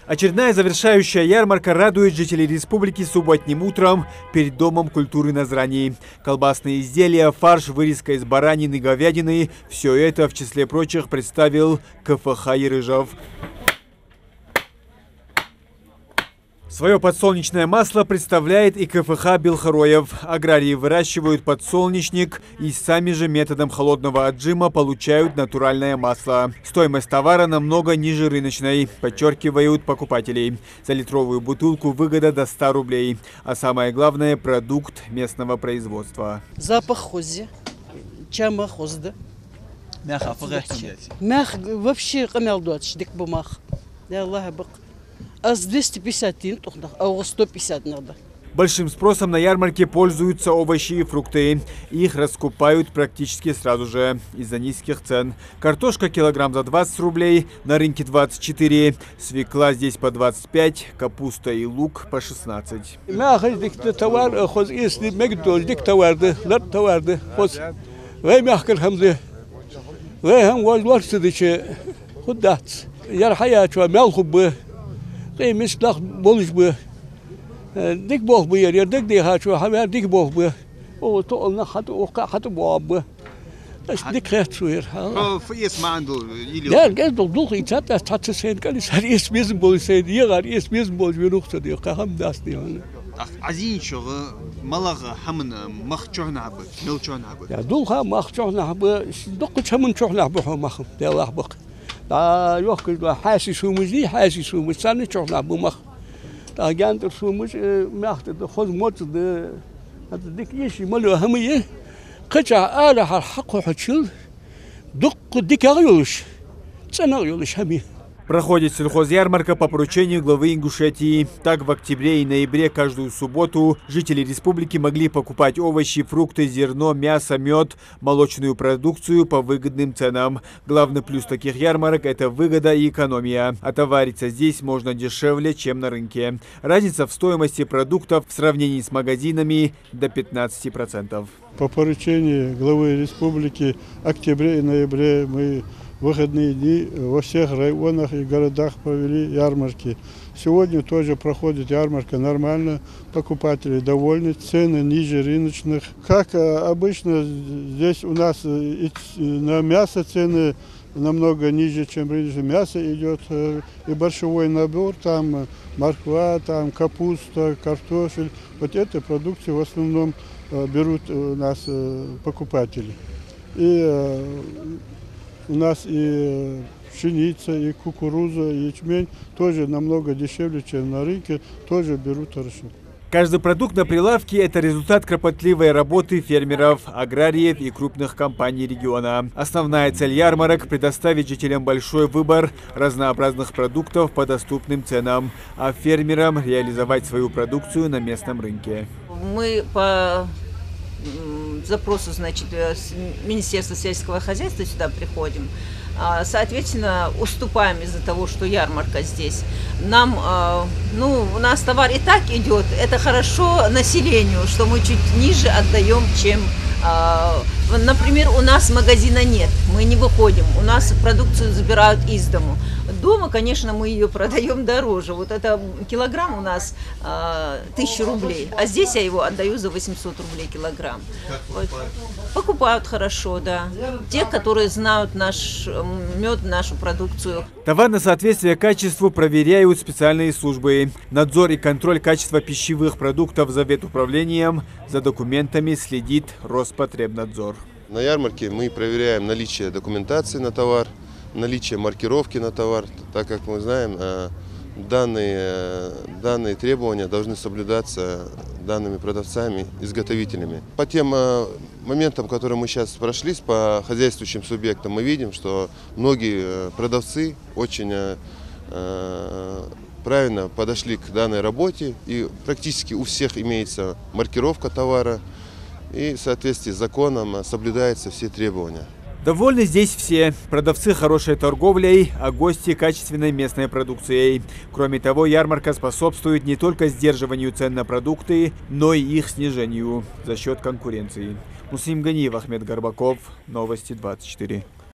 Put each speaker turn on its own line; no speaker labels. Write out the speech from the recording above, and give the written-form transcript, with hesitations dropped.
Очередная завершающая ярмарка радует жителей республики субботним утром перед Домом культуры Назрани. Колбасные изделия, фарш, вырезка из баранины, говядины – все это, в числе прочих, представил КФХ Ерыжов. Свое подсолнечное масло представляет и КФХ Белхороев. Аграрии выращивают подсолнечник и сами же методом холодного отжима получают натуральное масло. Стоимость товара намного ниже рыночной, подчеркивают покупателей. За литровую бутылку выгода до 100 рублей. А самое главное – продукт местного производства.
Запах хози, чама хозда.
Мях
вообще камел дочь, бумаг. Я Аллах бак. А с 250 а 150 надо.
Большим спросом на ярмарке пользуются овощи и фрукты. Их раскупают практически сразу же из-за низких цен. Картошка килограмм за 20 рублей, на рынке 24. Свекла здесь по 25, капуста и лук по 16.
Мислах болиш бы, дик бог бы я, дик дихачу, хамя дик бог бы, о то он хату бог бы, дик хатуир.
Фиес манду или.
Я гездол дух и цат сен калис, есть мизм болиш сен, есть мизм болиш винухта ди, кахам дасти.
عزين شغل ملغ حمن مخشونا به ملشونا به.
يا دولها مخشونا به، دق شمن شونا به مخم، يا الله بق. دا يوكل حاسي سومزي حاسي سومز سنة شغلة بمخ دا جانتر سومز ماخت خذ موت ده هذا ديك يشي ملو همية قطع آلة حق حشل دق ديك يغيولش سنة يغيولش همية.
Проходит сельхозярмарка по поручению главы Ингушетии. Так, в октябре и ноябре каждую субботу жители республики могли покупать овощи, фрукты, зерно, мясо, мед, молочную продукцию по выгодным ценам. Главный плюс таких ярмарок – это выгода и экономия. А товариться здесь можно дешевле, чем на рынке. Разница в стоимости продуктов в сравнении с магазинами до 15%.
По поручению главы республики в октябре и ноябре мы выходные дни во всех районах и городах провели ярмарки. Сегодня тоже проходит ярмарка нормально, покупатели довольны, цены ниже рыночных. Как обычно, здесь у нас на мясо цены намного ниже, чем рыночное. Мясо идет и борщевой набор, там морква, там капуста, картофель. Вот эти продукты в основном берут у нас покупатели. И у нас и пшеница, и кукуруза, и ячмень тоже намного дешевле, чем на рынке, тоже берут хорошо.
Каждый продукт на прилавке – это результат кропотливой работы фермеров, аграриев и крупных компаний региона. Основная цель ярмарок – предоставить жителям большой выбор разнообразных продуктов по доступным ценам, а фермерам реализовать свою продукцию на местном рынке.
Мы по запросу, значит, Министерства сельского хозяйства сюда приходим. Соответственно, уступаем из-за того, что ярмарка здесь. Нам, у нас товар и так идет, это хорошо населению, что мы чуть ниже отдаем, чем, например, у нас магазина нет, мы не выходим, у нас продукцию забирают из дому. Дома, конечно, мы ее продаем дороже. Вот это килограмм у нас 1000 рублей, а здесь я его отдаю за 800 рублей килограмм. Вот. Покупают хорошо, да. Те, которые знают наш мед, нашу продукцию.
Товар на соответствие качеству проверяют специальные службы. Надзор и контроль качества пищевых продуктов за ветуправлением, за документами следит Роспотребнадзор.
На ярмарке мы проверяем наличие документации на товар, наличие маркировки на товар, так как мы знаем, данные требования должны соблюдаться данными продавцами, изготовителями. По тем моментам, которые мы сейчас прошлись, по хозяйствующим субъектам, мы видим, что многие продавцы очень правильно подошли к данной работе, и практически у всех имеется маркировка товара, и в соответствии с законом соблюдаются все требования.
Довольны здесь все. Продавцы хорошей торговлей, а гости качественной местной продукцией. Кроме того, ярмарка способствует не только сдерживанию цен на продукты, но и их снижению за счет конкуренции. Муслим Ганиев, Ахмед Горбаков, Новости 24.